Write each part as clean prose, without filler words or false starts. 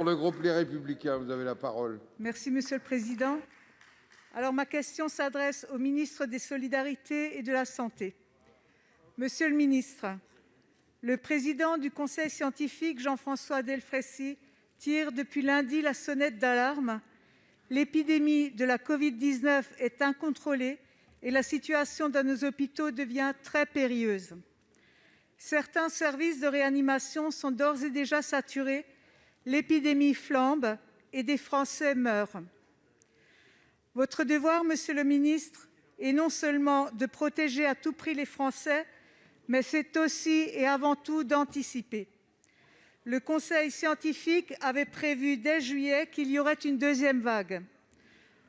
Pour le groupe Les Républicains, vous avez la parole. Merci, Monsieur le Président. Alors, ma question s'adresse au ministre des Solidarités et de la Santé. Monsieur le ministre, le président du conseil scientifique, Jean-François Delfraissy, tire depuis lundi la sonnette d'alarme. L'épidémie de la Covid-19 est incontrôlée et la situation dans nos hôpitaux devient très périlleuse. Certains services de réanimation sont d'ores et déjà saturés, l'épidémie flambe et des Français meurent. Votre devoir, monsieur le ministre, est non seulement de protéger à tout prix les Français, mais c'est aussi et avant tout d'anticiper. Le conseil scientifique avait prévu dès juillet qu'il y aurait une deuxième vague.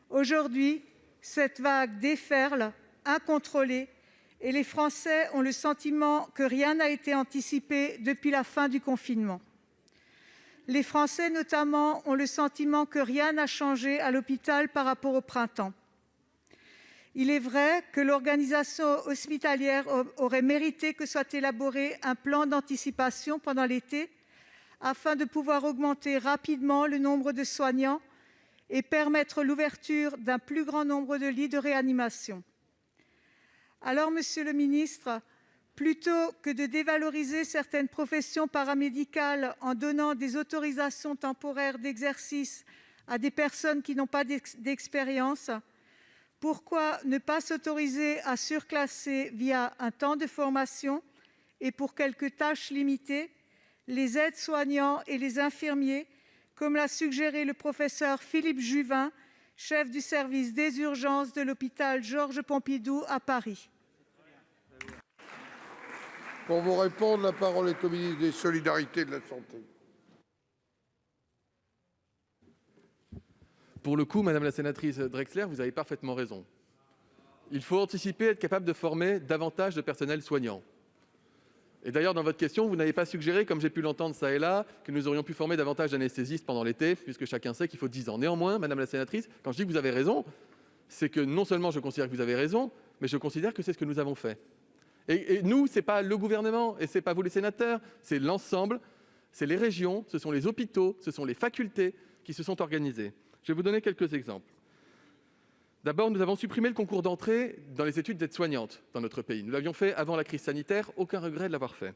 Aujourd'hui, cette vague déferle, incontrôlée, et les Français ont le sentiment que rien n'a été anticipé depuis la fin du confinement. Les Français, notamment, ont le sentiment que rien n'a changé à l'hôpital par rapport au printemps. Il est vrai que l'organisation hospitalière aurait mérité que soit élaboré un plan d'anticipation pendant l'été afin de pouvoir augmenter rapidement le nombre de soignants et permettre l'ouverture d'un plus grand nombre de lits de réanimation. Alors, monsieur le ministre, plutôt que de dévaloriser certaines professions paramédicales en donnant des autorisations temporaires d'exercice à des personnes qui n'ont pas d'expérience, pourquoi ne pas s'autoriser à surclasser via un temps de formation et pour quelques tâches limitées les aides-soignants et les infirmiers, comme l'a suggéré le professeur Philippe Juvin, chef du service des urgences de l'hôpital Georges Pompidou à Paris. Pour vous répondre, la parole est au ministre des Solidarités et de la Santé. Pour le coup, madame la sénatrice Drexler, vous avez parfaitement raison. Il faut anticiper, être capable de former davantage de personnel soignant. Et d'ailleurs, dans votre question, vous n'avez pas suggéré, comme j'ai pu l'entendre ça et là, que nous aurions pu former davantage d'anesthésistes pendant l'été, puisque chacun sait qu'il faut 10 ans. Néanmoins, madame la sénatrice, quand je dis que vous avez raison, c'est que non seulement je considère que vous avez raison, mais je considère que c'est ce que nous avons fait. Et nous, ce n'est pas le gouvernement, et ce n'est pas vous les sénateurs, c'est l'ensemble, c'est les régions, ce sont les hôpitaux, ce sont les facultés qui se sont organisés. Je vais vous donner quelques exemples. D'abord, nous avons supprimé le concours d'entrée dans les études d'aide-soignante dans notre pays. Nous l'avions fait avant la crise sanitaire, aucun regret de l'avoir fait.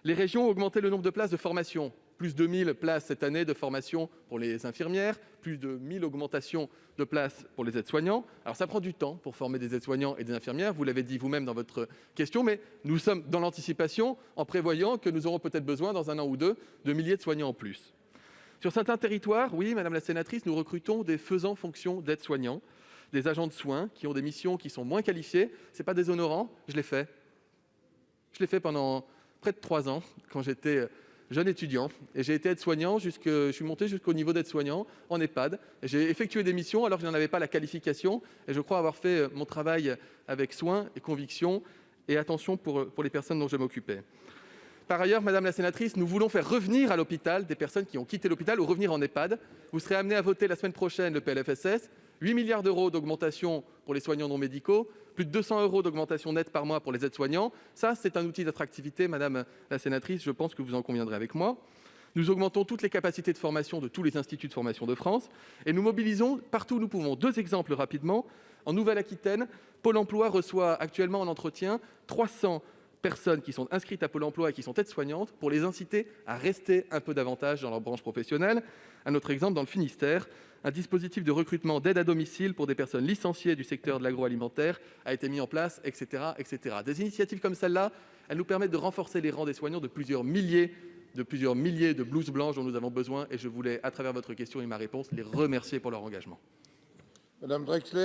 Les régions ont augmenté le nombre de places de formation, plus de 1000 places cette année de formation pour les infirmières, plus de 1000 augmentations de places pour les aides-soignants. Alors ça prend du temps pour former des aides-soignants et des infirmières, vous l'avez dit vous-même dans votre question, mais nous sommes dans l'anticipation en prévoyant que nous aurons peut-être besoin dans un an ou deux de milliers de soignants en plus. Sur certains territoires, oui, madame la sénatrice, nous recrutons des faisant fonction d'aides-soignants, des agents de soins qui ont des missions qui sont moins qualifiées. Ce n'est pas déshonorant, je l'ai fait. Je l'ai fait pendant près de 3 ans, quand j'étais jeune étudiant. Et j'ai été aide-soignant, je suis monté jusqu'au niveau d'aide-soignant en EHPAD. Et j'ai effectué des missions alors que je n'en avais pas la qualification. Et je crois avoir fait mon travail avec soin et conviction et attention pour les personnes dont je m'occupais. Par ailleurs, madame la sénatrice, nous voulons faire revenir à l'hôpital des personnes qui ont quitté l'hôpital ou revenir en EHPAD. Vous serez amenés à voter la semaine prochaine le PLFSS. 8 milliards d'euros d'augmentation pour les soignants non médicaux, plus de 200 euros d'augmentation nette par mois pour les aides-soignants. Ça, c'est un outil d'attractivité, madame la sénatrice, je pense que vous en conviendrez avec moi. Nous augmentons toutes les capacités de formation de tous les instituts de formation de France et nous mobilisons partout où nous pouvons. 2 exemples rapidement. En Nouvelle-Aquitaine, Pôle emploi reçoit actuellement en entretien 300 personnes qui sont inscrites à Pôle emploi et qui sont aides-soignantes pour les inciter à rester un peu davantage dans leur branche professionnelle. Un autre exemple, dans le Finistère, un dispositif de recrutement d'aide à domicile pour des personnes licenciées du secteur de l'agroalimentaire a été mis en place, etc., etc. Des initiatives comme celle-là, elles nous permettent de renforcer les rangs des soignants de plusieurs milliers de blouses blanches dont nous avons besoin. Et je voulais, à travers votre question et ma réponse, les remercier pour leur engagement. Madame Drexler.